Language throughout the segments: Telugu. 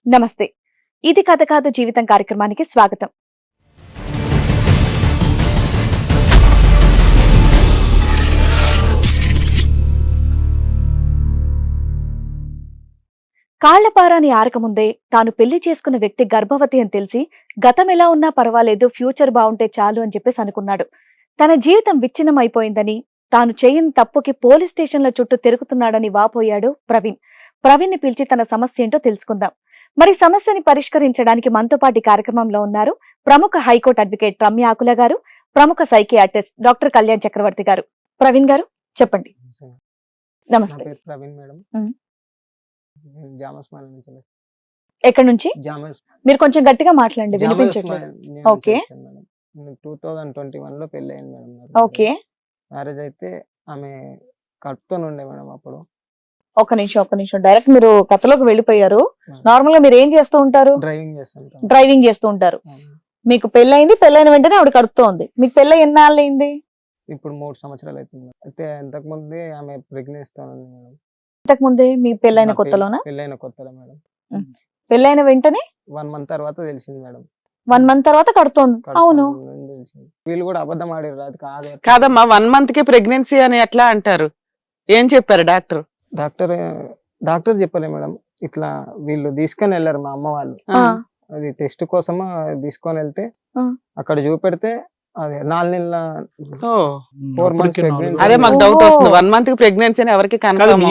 నమస్తే. ఇది కథ కాదు జీవితం కార్యక్రమానికి స్వాగతం. కాళ్లపారాని ఆరకముందే తాను పెళ్లి చేసుకున్న వ్యక్తి గర్భవతి అని తెలిసి గతం ఎలా ఉన్నా పర్వాలేదు, ఫ్యూచర్ బాగుంటే చాలు అని చెప్పేసి అనుకున్నాడు. తన జీవితం విచ్ఛిన్నం అయిపోయిందని, తాను చేయని తప్పుకి పోలీస్ స్టేషన్ల చుట్టూ తిరుగుతున్నాడని వాపోయాడు ప్రవీణ్. ప్రవీణ్ ని పిలిచి తన సమస్య ఏంటో తెలుసుకుందాం. మరి సమస్యని పరిష్కరించడానికి మనతో పాటు కార్యక్రమంలో ఉన్నారు ప్రముఖ హైకోర్టు అడ్వకేట్ రమ్య ఆకుల గారు, ప్రముఖ సైకియాట్రిస్ట్ డాక్టర్ కళ్యాణ్ చక్రవర్తి గారు. ప్రవీణ్ గారు చెప్పండి. నమస్తే. ప్రవీణ్ మేడం. ఎక్కడి నుంచి? మీరు కొంచెం గట్టిగా మాట్లాడండి, వినిపించట్లేదు. ఓకే. 2021 లో పెళ్లి అయింది మేడం. ఓకే. మ్యారేజ్ అయితే ఆమె కడుపుతో ఉండే మేడం. అప్పుడు ఒక్క నిమిషం డైరెక్ట్ మీరు కథలోకి వెళ్ళిపోయారు. నార్మల్ గా మీరు ఏం చేస్తూ ఉంటారు? డ్రైవింగ్ చేస్తూ ఉంటారు. మీకు పెళ్ళైంది, పెళ్ళైన వెంటనే ఆవిడ కడుపుతో ఉంది. మీకు పెళ్ళై ఎన్నాళ్ళు అయింది? ఇప్పుడు 3 సంవత్సరాలు అవుతుంది. అయితే ఇంతకు ముందే ఆమె ప్రెగ్నెన్సీ ఉంది మేడం. ఇంతకు ముందే మీ పెళ్ళైన కొత్తలోనా? పెళ్ళైన కొత్తలో మేడం. పెళ్ళైన వెంటనే 1 మంత్ తర్వాత తెలిసింది మేడం. 1 మంత్ తర్వాత కడుతోంది. అవును. వీళ్ళు కూడా అబద్ధం ఆడారు. అది కాదమ్మా, 1 మంత్ కి ప్రెగ్నెన్సీ అని ఎట్లా అంటారు? ఏం చెప్పారు డాక్టర్? డాక్టర్ చెప్పలే మేడం. ఇట్లా వీళ్ళు తీసుకొని వెళ్ళారు మా అమ్మ వాళ్ళు. అది టెస్ట్ కోసం తీసుకొని వెళ్తే అక్కడ చూపెడితే అది 4 నెలల 4 months ప్రెగ్నెన్సీ. అదే మాకు డౌట్ వస్తుంది. 1 మంత్ కి ప్రెగ్నెన్సీ అని ఎవరికి కన్ఫర్మ్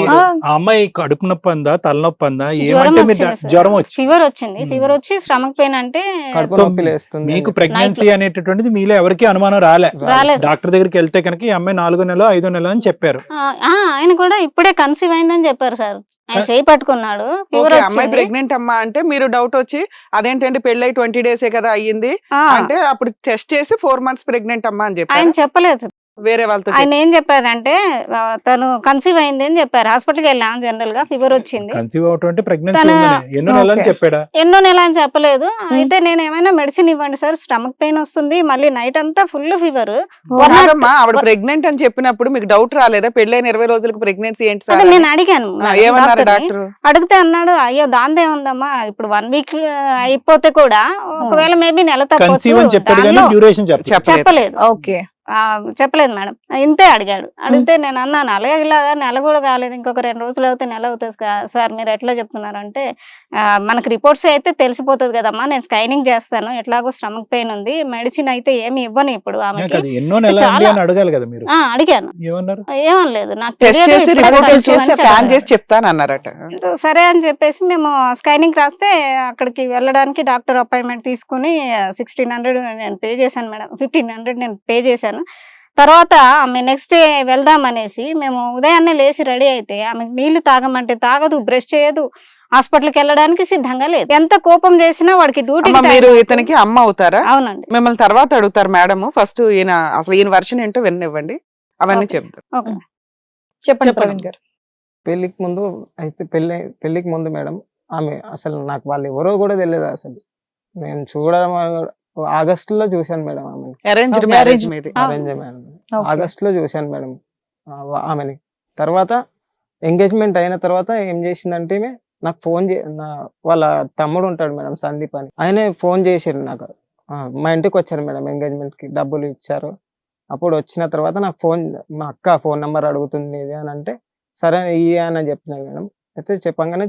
ఆ అమ్మాయి కడుపు నొప్పి అందా, తలనొప్పి అందా, ఏమంటే జ్వరం వచ్చి ఫీవర్ వచ్చింది. ఫీవర్ వచ్చి స్టమక్ పెయిన్ అంటే కడుపు నొప్పి లేస్తుంది. మీకు ప్రెగ్నెన్సీ అనేటటువంటిది మీలో ఎవరికి అనుమానం రాలేదు. డాక్టర్ దగ్గరికి వెళ్తే కనుక ఈ అమ్మాయి 4వ నెల 5వ నెల అని చెప్పారు. ఆయన కూడా ఇప్పుడే కన్సీవ్ అయిందని చెప్పారు సార్. ఆయన చేయి పట్టుకున్నాడు. ఫీవర్ అమ్మాయి ప్రెగ్నెంట్ అమ్మా అంటే మీరు డౌట్ వచ్చి అదేంటంటే పెళ్ళై 20 days కదా అయ్యింది అంటే అప్పుడు టెస్ట్ చేసి 4 months ప్రెగ్నెంట్ అమ్మా అని చెప్పారు. ఆయన చెప్పలేదు. వేరే వాళ్ళతో ఆయన ఏం చెప్పారంటే తను కన్సీవ్ అయింది అని చెప్పారు. హాస్పిటల్కి వెళ్ళాం, జనరల్ గా ఫీవర్ వచ్చింది. కన్సీవ్ అవటం ప్రెగ్నెన్సీ ఎన్నో నెలలు అని చెప్పాడా? ఎన్నో నెల అని చెప్పలేదు. అయితే నేను ఏమైనా మెడిసిన్ ఇవ్వండి సార్, స్టమక్ పెయిన్ వస్తుంది, మళ్ళీ నైట్ అంతా ఫుల్ ఫీవర్. ఆవిడ ప్రెగ్నెంట్ అని చెప్పినప్పుడు మీకు డౌట్ రాలేదా? పెళ్ళైన 20 రోజులకు ప్రెగ్నెన్సీ ఏంటి సార్? నేను అడిగాను. ఏమన్నారు డాక్టర్? అడిగితే అన్నాడు, అయ్యో దాందే ఉందమ్మా, ఇప్పుడు 1 week అయిపోతే కూడా ఒకవేళ మేబీ నెల చెప్పలేదు. ఓకే. చెప్పలేదు మేడం. ఇంతే అడిగాడు. అడిగితే నేను అన్నాను అలాగే ఇలాగా నెల కూడా కాలేదు, ఇంకొక 2 రోజులు అవుతే నెల అవుతుంది సార్, మీరు ఎట్లా చెప్తున్నారు అంటే మనకు రిపోర్ట్స్ అయితే తెలిసిపోతుంది కదమ్మా, నేను స్కానింగ్ చేస్తాను, ఎట్లాగో స్టమక్ పెయిన్ ఉంది, మెడిసిన్ అయితే ఏమి ఇవ్వను ఇప్పుడు ఆమెకి. అడిగాను, ఏమనలేదు, నాకు చెప్తానన్నారట. సరే అని చెప్పేసి మేము స్కానింగ్ రాస్తే అక్కడికి వెళ్ళడానికి డాక్టర్ అపాయింట్మెంట్ తీసుకుని 1600 నేను పే చేశాను మేడం. 1500 నేను పే చేశాను. తర్వాత ఆమె నెక్స్ట్ డే వెళ్దాం అనేసి మేము ఉదయాన్నే లేచి రెడీ అయితే ఆమెకు నీళ్లు తాగమంటే తాగదు, బ్రష్ చేయదు, హాస్పిటల్కి వెళ్ళడానికి సిద్ధంగా లేదు. ఎంత కోపం చేసినా వాడికి డ్యూటీ. మీరు ఇతనికి అమ్మ అవుతారా? అవునండి. మిమ్మల్ని తర్వాత అడుగుతారు మేడం. ఫస్ట్ ఈయన అసలు ఈయన వర్షన్ ఏంటో వినివ్వండి, అవన్నీ చెప్తారు. చెప్పండి ప్రవీణ్ గారు. పెళ్లికి ముందు మేడం ఆమె అసలు నాకు వాళ్ళు ఎవరో కూడా తెలియదు. అసలు నేను చూడడం ఆగస్టులో చూశాను మేడం ఆమెని. Arranged marriage madam. ఆగస్టులో చూశాను మేడం ఆమెని. తర్వాత ఎంగేజ్మెంట్ అయిన తర్వాత ఏం చేసిందంటే నాకు ఫోన్ వాళ్ళ తమ్ముడు ఉంటాడు మేడం, సందీప్ అని, ఆయనే ఫోన్ చేసారు నాకు. మా ఇంటికి వచ్చారు మేడం, ఎంగేజ్మెంట్ కి డబ్బులు ఇచ్చారు. అప్పుడు వచ్చిన తర్వాత నాకు మా అక్క ఫోన్ నెంబర్ అడుగుతుంది అని అంటే సరే ఇయ్య అని చెప్పిన మేడం. అయితే చెప్పంగానే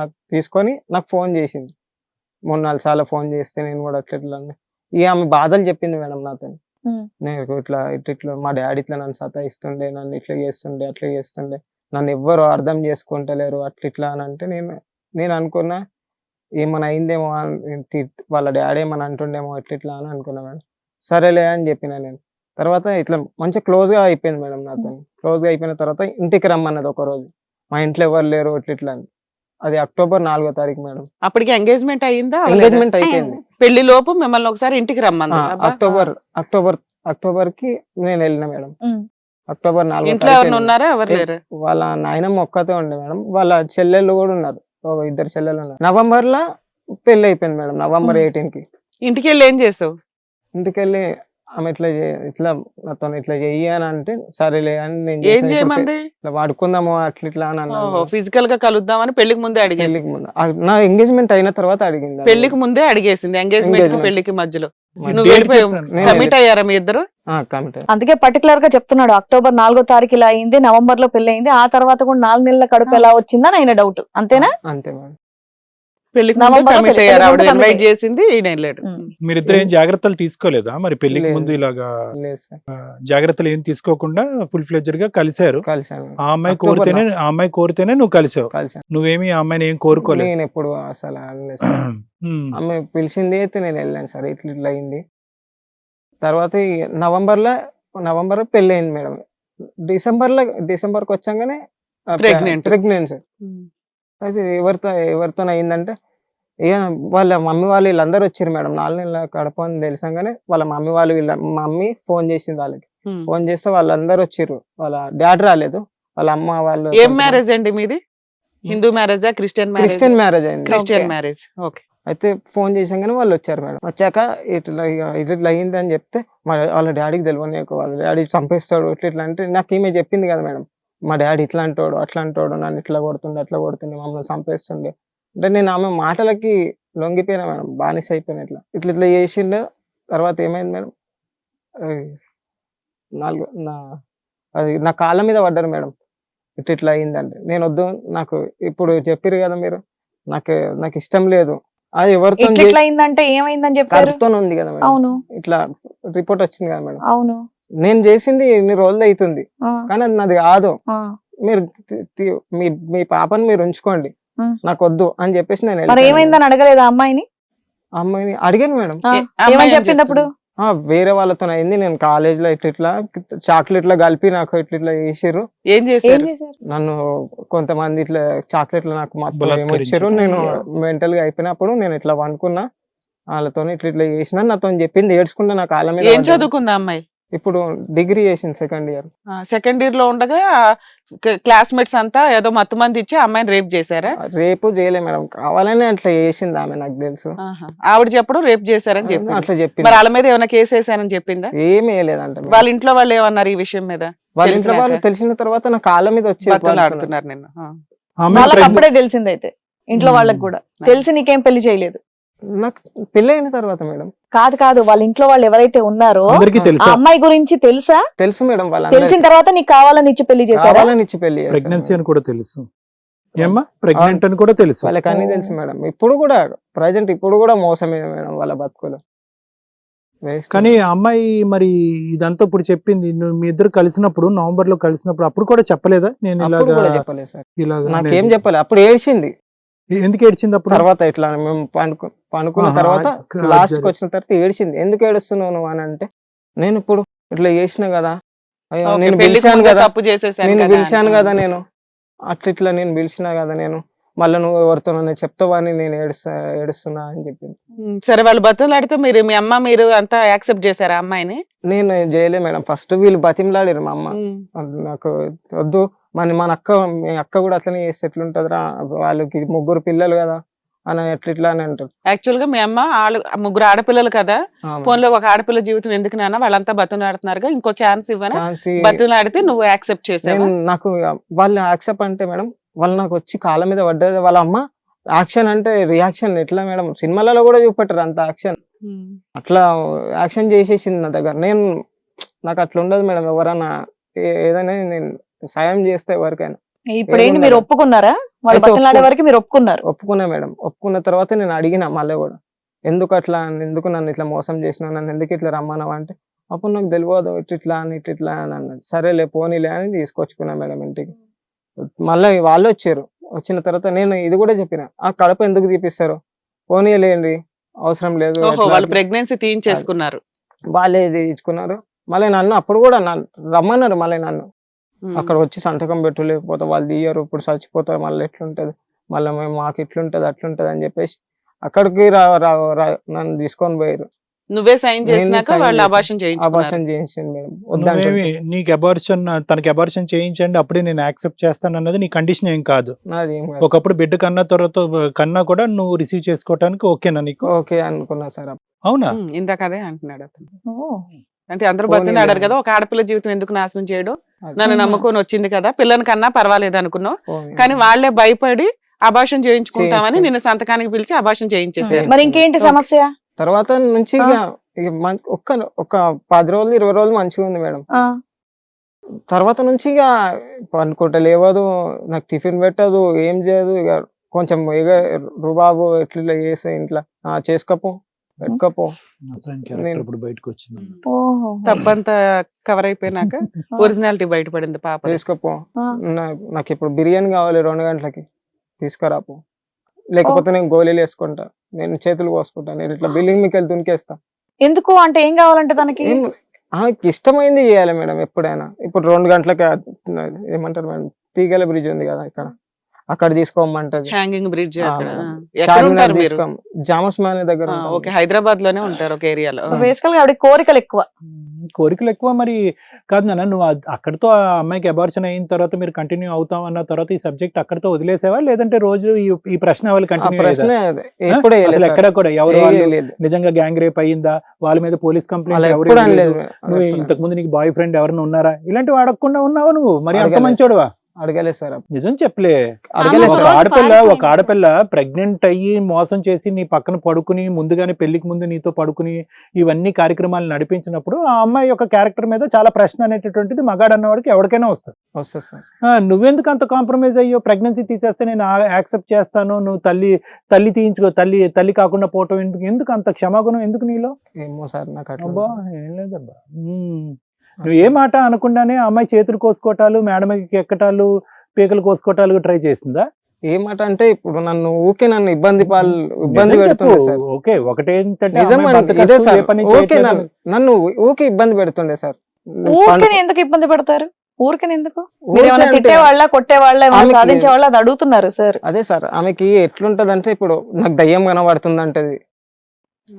నాకు తీసుకొని నాకు ఫోన్ చేసింది. 3-4 సార్లు ఫోన్ చేస్తే నేను కూడా అట్లా ఆమె బాధలు చెప్పింది మేడం నాతో. నేను ఇట్లా మా డాడీ ఇట్లా నన్ను సతాయిస్తుండే, నన్ను ఇట్లా చేస్తుండే, అట్లా చేస్తుండే, నన్ను ఎవ్వరు అర్థం చేసుకుంటలేరు అట్లా అని అంటే నేను అనుకున్నా ఏమైనా అయిందేమో, వాళ్ళ డాడీ ఏమని అంటుండేమో ఇట్లా అని అనుకున్నా మేడం. సరేలే అని చెప్పిన నేను. తర్వాత ఇట్లా మంచిగా క్లోజ్గా అయిపోయింది మేడం నాతో. క్లోజ్గా అయిపోయిన తర్వాత ఇంటికి రమ్మన్నది ఒక రోజు. మా ఇంట్లో ఎవరు లేరు ఇట్లా అని. అది అక్టోబర్ 4వ తారీఖు మేడం. అప్పటికి ఎంగేజ్మెంట్ అయిందా? ఎంగేజ్మెంట్ అయిపోయింది. పెళ్లి లోపు మిమ్మల్ని ఒకసారి ఇంటికి రమ్మన్నా. అక్టోబర్ కి నేను వెళ్ళిన మేడం. అక్టోబర్ 4వ ఇంట్లో ఎవరు ఉన్నారా? ఎవరు లేరు. వాళ్ళ నాయనమ్మ ఒక్కతే ఉండే మేడం. వాళ్ళ చెల్లెళ్ళు కూడా ఉన్నారు, 2 చెల్లెళ్ళు ఉన్నారు. నవంబర్ లో పెళ్లి అయిపోయింది మేడం. నవంబర్ 18కి ఇంటికి వెళ్ళి ఏం చేసావు? ఇంటికి వెళ్ళి ఆమె ఇట్లా నాతో ఇట్లా చెయ్యి అని అంటే సరేలే అని నేను ఏం చేసిన. ఇప్పుడు చేయమంది? ఇట్లా వాడుకుందాము అట్లా ఇట్లా అని అన్నాను. ఫిజికల్ గా కలుద్దామని పెళ్లికి ముందే అడిగేసి, పెళ్లికి ముందు నా ఎంగేజ్మెంట్ అయిన తర్వాత అడిగింది ఆమె. పెళ్లికి ముందే అడిగేసింది, ఎంగేజ్మెంట్ కి Engagement. పెళ్లికి మధ్యలో. మరి నువ్వు Date వెళ్ళిపోయావు, చెప్పాను. నేను కమిట్ అయ్యారా మీ ఇద్దరు? కమిట్ అందుకే పర్టికులర్ గా చెప్తున్నాడు అక్టోబర్ 4వ తారీఖు ఇలా అయింది, నవంబర్ లో పెళ్లి అయింది, ఆ తర్వాత కూడా 4 నెలల కడుపు ఎలా వచ్చిందని ఆయన డౌట్, అంతేనా? అంతే మేడం. పెళ్లికి ముందు నవంబర్లో కమిట్ పెళ్లి- అయ్యారు, పెళ్లి ఆవిడ ముందు ఇన్వైట్ commit చేసింది, ఈయన వెళ్ళాడు. మీరిద్దరు ఏం జాగ్రత్తలు తీసుకోలేదా మరి పెళ్లికి లేదు. ముందు ఇలాగా లేదు సార్, జాగ్రత్తలు ఏం తీసుకోకుండా ఫుల్ ఫ్లెడ్జర్ గా కలిశారు. కలిసాను ఆ అమ్మాయి కోరితేనే నువ్వు కలిసావు. కలిసాను. నువ్వేమి ఆ అమ్మాయిని ఏం కోరుకోలేదు. నేను ఎప్పుడు అసలు అనలేదు సార్. ఉమ్. ఆమె పిలిచింది అయితే నేను వెళ్ళాను సార్, ఇట్లా ఇట్లా అయింది. తర్వాత ఈ నవంబర్ పెళ్లి అయింది మేడం. డిసెంబర్కి వచ్చాగానే Pregnant. ప్రెగ్నెన్సీ. అయితే ఎవరితో అయిందంటే ఇక వాళ్ళ మమ్మీ వాళ్ళు వీళ్ళందరూ వచ్చారు మేడం. 4 నెలల కడప అని తెలిసంగానే వాళ్ళ మమ్మీ వాళ్ళు మమ్మీ ఫోన్ చేసింది వాళ్ళకి. ఫోన్ చేస్తే వాళ్ళందరూ వచ్చారు. వాళ్ళ డాడీ రాలేదు, వాళ్ళ అమ్మ వాళ్ళు. ఏం మ్యారేజ్ అండి మీది? హిందూ మ్యారేజా, క్రిస్టియన్ మ్యారేజ్? క్రిస్టియన్ మ్యారేజ్ అయింది. Christian Okay. మ్యారేజ్. ఓకే. అయితే ఫోన్ చేసాగానే వాళ్ళు వచ్చారు మేడం. వచ్చాక ఇట్లా అయింది అని చెప్తే వాళ్ళ డాడీకి తెలియని, వాళ్ళ డాడీ చంపేస్తాడు ఇట్లా ఇట్లా అంటే నాకు ఈమె చెప్పింది కదా మేడం, మా డాడీ ఇట్లా అంటాడు అట్లా అంటాడు, నన్ను ఇట్లా కొడుతుండే అట్లా కొడుతుండే, మమ్మల్ని చంపేస్తుండే అంటే నేను ఆమె మాటలకి లొంగిపోయినా మేడం, బానిస అయిపోయినా. ఇట్లా ఇట్లా ఇట్లా చేసిండు. తర్వాత ఏమైంది మేడం, నా కాళ్ళ మీద పడ్డారు మేడం. ఇట్లా అయిందంటే నేను వద్దు, నాకు ఇప్పుడు చెప్పారు కదా మీరు, నాకు ఇష్టం లేదు. అది ఎవరితో ఇట్లా అయిందంటే ఏమైందని చెప్పారు? కడుపుతో ఉంది కదా మేడం, అవును ఇట్లా రిపోర్ట్ వచ్చింది కదా మేడం. అవును నేను చేసింది ఇన్ని రోజులు అవుతుంది ఆ, కానీ అది నాది కాదు, ఆ. మీరు మీ పాపని మీరు ఉంచుకోండి, నాకు వద్దు అని చెప్పేసి నేను మరి వెళ్ళిపోయాను మేడం. ఏమైందని అడగలేదా అమ్మాయిని? ఆ అమ్మాయిని అడిగాను మేడం. ఆ, అమ్మాయి ఏమని ఏం చెప్పింది అప్పుడు? వేరే వాళ్ళతో అయింది, నేను కాలేజ్ లో ఇట్లా చాక్లెట్లు కలిపి నాకు ఇట్లా చేసిర్రు. ఏం ఏం చేశారు? చేశారు? నన్ను కొంతమంది ఇట్లా చాక్లెట్లు నాకు మొత్తం బలాత్కరించారు. ఏమొచ్చారు. నేను అయ్యో. మెంటల్ గా అయిపోయినప్పుడు నేను ఇట్లా అనుకున్నా, వాళ్ళతో ఇట్లా చేసిన, నాతో చెప్పింది ఏడ్చుకుంటా నా కాళ్ళ మీద ఏం పడ్డది. చదువుకుందా అమ్మాయి? ఇప్పుడు డిగ్రీ చేసింది 2nd ఇయర్. సెకండ్ ఇయర్ లో ఉండగా క్లాస్మేట్స్ అంతా ఏదో మత్తు మంది ఇచ్చి అమ్మాయిని రేప్ చేశారా? రేపు చేయలే మేడం, కావాలని అట్లా చేసింది ఆమె, నాకు తెలుసు. ఆహా. ఆవిడ చెప్పడం రేప్ చేశారని చెప్పింది. అట్లా మరి చెప్పింది. వాళ్ళ మీద ఏమైనా కేసు వేసారని చెప్పిందా? ఏమి వేయలేదంట మేడం. వాళ్ళ ఇంట్లో వాళ్ళు ఏమన్నారు ఈ విషయం మీద? వాళ్ళ ఇంట్లో తెలిసినాక? వాళ్ళు తెలిసిన తర్వాత నా కాళ్ళ మీద వచ్చి బతులు ఆడుతున్నారు నిన్ను. ఆ అమ్మాయి వాళ్ళకి pregnant- అప్పుడే తెలిసింది అయితే, ఇంట్లో వాళ్ళకి కూడా తెలిసి నీకేం పెళ్లి చేయలేదు? నాకు పెళ్లి అయిన తర్వాత మేడం. కాదు కాదు, వాళ్ళ ఇంట్లో వాళ్ళు ఎవరైతే ఉన్నారో అందరికీ ఆ తెలుసా అమ్మాయి గురించి తెలుసా? తెలుసు మేడం, తెలిసిన తర్వాత నీకు కావాలని ఇచ్చి పెళ్లి చేశారా? కావాలని ఇచ్చి పెళ్లి చేశారు ప్రెగ్నెన్సీ మేడం. అని కూడా తెలుసు. ఏమ్మా ప్రెగ్నెంట్ అని కూడా తెలుసు. వాళ్ళకి అన్ని తెలుసు మేడం. ఇప్పుడు కూడా ప్రజెంట్ ఇప్పుడు కూడా మోసమే మేడం వాళ్ళ బతుకులు. Waste. కానీ ఆ అమ్మాయి మరి ఇదంతా ఇప్పుడు చెప్పింది, నువ్వు మీ ఇద్దరు కలిసినప్పుడు నవంబర్ లో కలిసినప్పుడు అప్పుడు కూడా చెప్పలేదా? నేను అప్పుడు కూడా ఇలాగా చెప్పలేదు సార్, ఇలాగా నాకేం నేను- చెప్పలేదు. అప్పుడు ఏడ్చింది. ఎందుకు ఏడ్చింది అప్పుడు? తర్వాత ఇట్లా మేము పనుకున్న ఆహా, తర్వాత అది- లాస్ట్ కి వచ్చిన తర్వాత ఏడ్చింది. ఎందుకు ఏడుస్తున్నావు నువ్వు అని అంటే, నేను ఇప్పుడు ఇట్లా చేసిన కదా, అయ్యో, ఓకే, నేను పెళ్లికి పిలిచాను ముందే కదా, తప్పు చేసేసాను నేను కదా పిలిచాను అని. కదా, నేను ఇట్లా నేను పిలిచినా కదా, నేను మళ్ళీ నువ్వు ఎవరితో చెప్తావా అని నేను ఏడుస్తున్నా అని చెప్పింది. సరే, వాళ్ళు బతులు ఆడితే మీరు మీ అమ్మ మీరు అంతా యాక్సెప్ట్ చేశారా అమ్మాయిని? నేను చేయలే మేడం. ఫస్ట్ వీళ్ళు బతిమలాడారు మా అమ్మ, నాకు వద్దు, మన మీ అక్క కూడా అట్లనే చేస్తే ఎట్లుంటదిరా, వాళ్ళకి 3 పిల్లలు కదా అని ఎట్లా అని అంటారు. యాక్చువల్ గా మీ అమ్మ ముగ్గురు ఆడపిల్లలు కదా, ఫోన్లో ఒక ఆడపిల్ల జీవితం ఎందుకు నాన్న, వాళ్ళంతా బతులు ఆడుతున్నారుగా, ఇంకో ఛాన్స్ ఇవ్వనా? ఛాన్స్ బతులు ఆడితే నువ్వు యాక్సెప్ట్ చేసావా? నాకు వాళ్ళు యాక్సెప్ట్ అంటే మేడం, వాళ్ళు నాకు వచ్చి కాళ్ళ మీద పడ్డది. వాళ్ళ అమ్మ యాక్షన్ అంటే రియాక్షన్ ఎట్లా మేడం, సినిమాలలో కూడా చూపెట్టారు అంత యాక్షన్, అట్లా యాక్షన్ చేసేసింది నా దగ్గర. నాకు అట్లా ఉండదు మేడం, ఎవరైనా ఏదైనా నేను సాయం చేస్తే ఎవరికైనా. ఇప్పుడు ఏంటి, ఏముంది మీరు మేడం? ఒప్పుకున్నారా? వాళ్ళు అయితే బతిలాడే వరకు మీరు ఒప్పుకున్నారు? ఒప్పుకున్నా మేడం. ఒప్పుకున్న తర్వాత నేను అడిగిన మళ్ళీ కూడా, ఎందుకు నన్ను ఇట్లా మోసం చేసినావు, నన్ను ఎందుకు ఇట్లా రమ్మన్నావు అంటే, అప్పుడు నాకు తెలియదు ఇట్లా అని అన్నది. సరేలే పోనీలే అని తీసుకొచ్చుకున్నా మేడం ఇంటికి. మళ్ళీ వాళ్ళు వచ్చారు. వచ్చిన తర్వాత నేను ఇది కూడా చెప్పిన, ఆ కడప ఎందుకు తీపిస్తారు, పోనీలేండి, అవసరం లేదు. ఓహో, వాళ్ళు ప్రెగ్నెన్సీ తీయించేసుకున్నారు. వాళ్ళే ఇచ్చుకున్నారు. మళ్ళీ నన్ను అప్పుడు కూడా రమ్మన్నారు. మళ్ళీ నన్ను అక్కడ వచ్చి సంతకం పెట్టు, లేకపోతే వాళ్ళు తీయరు, ఇప్పుడు చచ్చిపోతారు, మళ్ళీ ఎట్లుంటది, మళ్ళీ మాకు ఇట్లుంటది అట్లుంటది అని చెప్పేసి అక్కడికి నన్ను తీసుకొని పోయారు. నువ్వే సైన్ చేసినాక sign వాళ్ళు చేశాను. అబార్షన్ చేయించుకున్నారు. అబార్షన్ చేయించింది మేడం. వద్దంటే నువ్వేమి నీకు అబార్షన్, తనకి అబార్షన్ చేయించండి అప్పుడే నేను యాక్సెప్ట్ చేస్తాను అన్నది నీ కండిషన్ ఏం కాదు. నాది ఏం కాదు. ఒకప్పుడు బిడ్డ కన్నా కూడా నువ్వు రిసీవ్ చేసుకోవడానికి ఓకేనా నీకు? ఓకే అనుకున్నా సార్. అవునా? ఇందాక అదే అంటున్నాడు అతను. ఓ, అంటే అందరూ బతుకుని ఆడారు కదా, ఒక ఆడపిల్ల జీవితం ఎందుకు నాశనం చేయడం, నన్ను నమ్ముకొని వచ్చింది కదా, పిల్లని కన్నా పర్వాలేదు అనుకున్నావు, కానీ వాళ్ళే భయపడి అభాషణ చేయించుకుంటామని నిన్ను సంతకానికి పిలిచి అభాషణ చేయించేసారు. మరి ఇంకేంటి సమస్య? తర్వాత నుంచి ఒక 10 రోజులు 20 రోజులు మంచిగా ఉంది మేడం. తర్వాత నుంచి ఇక అనుకుంటా లేవదు, నాకు టిఫిన్ పెట్టదు, ఏం చేయదు. ఇక కొంచెం ఇక రుబాబు ఎట్లా చేస్తే ఇంట్లో చేసుకోపో పెట్టుకోపో బయటకు వచ్చింది. తప్పంతా కవర్ అయిపోయినాక ఒరిజినాలిటీ బయటపడింది పాప. చేసుకోపో, నాకు ఇప్పుడు బిర్యానీ కావాలి 2 గంటలకి, తీసుకురాపో, లేకపోతే నేను గోళీలు వేసుకుంటా, నేను చేతులు కోసుకుంటా, నేను ఇట్లా బిల్డింగ్ మీకు వెళ్ళి దునికేస్తా. ఎందుకు అంటే ఏం కావాలంటే తనకి ఆమెకి ఇష్టమైంది చేయాలి మేడం ఎప్పుడైనా. ఇప్పుడు 2 గంటలకి ఏమంటారు మేడం, తీగల బ్రిడ్జ్ ఉంది కదా ఇక్కడ, అక్కడ తీసుకోమంటది. హ్యాంగింగ్ బ్రిడ్జ్ జామస్ మ్యాన్ దగ్గర. ఓకే, హైదరాబాద్ లోనే ఉంటారు ఒక ఏరియాలో. బేసికల్ గా ఆవిడ కోరికలు ఎక్కువ. మరి కాదు నాన్న, నువ్వు అక్కడతో ఆ అమ్మాయికి అబార్షన్ అయిన తర్వాత మీరు కంటిన్యూ అవుతాం అన్న తర్వాత ఈ సబ్జెక్ట్ అక్కడతో వదిలేసావా, లేదంటే రోజు ఈ ప్రశ్న వాళ్ళు కంటిన్యూ ఎక్కడ కూడా ఎవరు నిజంగా గ్యాంగ్ రేప్ అయ్యిందా, వాళ్ళ మీద పోలీస్ కంప్లైంట్, నువ్వు ఇంతకు ముందు నీకు బాయ్ ఫ్రెండ్ ఎవరైనా ఉన్నారా, ఇలాంటివి అడగకుండా ఉన్నావా నువ్వు? మరి అంత మంచోడువా? అడగలేదు సార్, నిజం చెప్పలే. ఒక ఆడపిల్ల ప్రెగ్నెంట్ అయ్యి మోసం చేసి నీ పక్కన పడుకుని ముందుగానే పెళ్లికి ముందు నీతో పడుకుని ఇవన్నీ కార్యక్రమాలు నడిపించినప్పుడు ఆ అమ్మాయి యొక్క క్యారెక్టర్ మీద చాలా ప్రశ్న అనేటటువంటిది మగాడు అన్నవాడికి ఎవరికైనా వస్తుంది సార్. నువ్వెందుకు అంత కాంప్రమైజ్ అయ్యో, ప్రెగ్నెన్సీ తీసేస్తే నేను యాక్సెప్ట్ చేస్తాను, నువ్వు తల్లి తీయించుకో, తల్లి కాకుండా పోవటం ఎందుకు అంత క్షమాగుణం ఎందుకు నీలో? ఏమో సార్, నాకు అబ్బా ఏం లేదబ్బా. నువ్వు ఏ మాట అనకుండానే అమ్మాయి చేతులు కోసుకోవటాలు, మేడమకి ఎక్కటాలు, పీకలు కోసుకోవటాలు ట్రై చేసిందా? ఏ మాట అంటే ఇప్పుడు నన్ను ఇబ్బంది పెడుతుండే సార్. ఓకే, ఒకటేంటంటే నన్ను ఊకే ఇబ్బంది పెడుతుండే సార్. ఎందుకు ఇబ్బంది పెడతారు? ఊరికనే ఎందుకు? తిట్టేవాళ్ళ కొట్టేవాళ్ళ సాధించేవాళ్ళ అది అడుగుతున్నారు సార్. అదే సార్, ఆమెకి ఎట్లుంటది అంటే ఇప్పుడు నాకు దయ్యం కనబడుతుంది అంటది.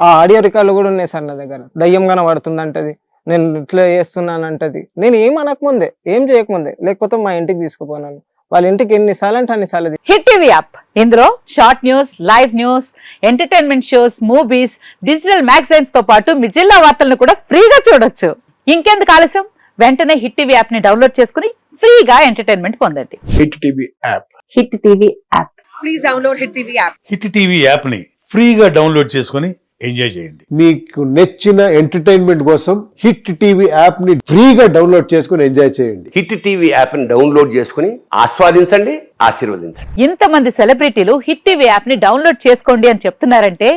ఆ ఆడియో రికార్డులు కూడా ఉన్నాయి సార్ నా దగ్గర. దయ్యం కనబడుతుంది అంటది, నేను ఇట్లా చేస్తున్నాను అంటది. నేను ఏం అనకముందే, ఏం చేయకముందే, లేకపోతే మా ఇంటికి తీసుకుపోనాను. వాళ్ళ ఇంటికి ఎన్నిసార్లు అంటే అన్నిసార్లు. హిట్ టీవీ యాప్, ఇందులో short news, live news, entertainment shows, movies, digital magazines తో పాటు మీ జిల్లా వార్తలను కూడా ఫ్రీగా చూడొచ్చు. ఇంకెందుకు ఆలస్యం, వెంటనే హిట్ టీవీ యాప్ ని డౌన్లోడ్ చేసుకుని ఫ్రీగా ఎంటర్టైన్మెంట్ పొందండి. Hit TV app. Hit TV app. Please download hit TV app. Hit TV app ని ఫ్రీగా డౌన్లోడ్ చేసుకుని ఎంజాయ్ చేయండి. మీకు నచ్చిన ఎంటర్టైన్మెంట్ కోసం హిట్ టీవీ యాప్ ని ఫ్రీగా డౌన్లోడ్ చేసుకుని ఎంజాయ్ చేయండి. హిట్ టీవీ యాప్ ని డౌన్లోడ్ చేసుకుని ఆస్వాదించండి, ఆశీర్వదించండి. ఇంతమంది సెలబ్రిటీలు హిట్ టీవీ యాప్ ని డౌన్లోడ్ చేసుకోండి అని చెప్తున్నారంటే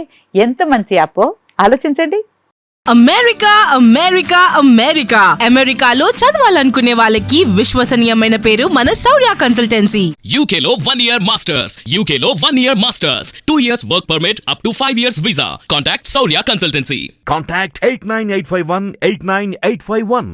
ఎంత మంచి యాప్ ఆలోచించండి. అమెరికా అమెరికా అమెరికా అమెరికాలో చదవాలనుకునే వాళ్ళకి విశ్వసనీయమైన పేరు మన శౌర్య కన్సల్టెన్సీ. UK లో 1 year masters, UK లో 1 year masters, 2 years work permit up to 5 years visa. Contact Saurya Consultancy. Contact 89851 89851.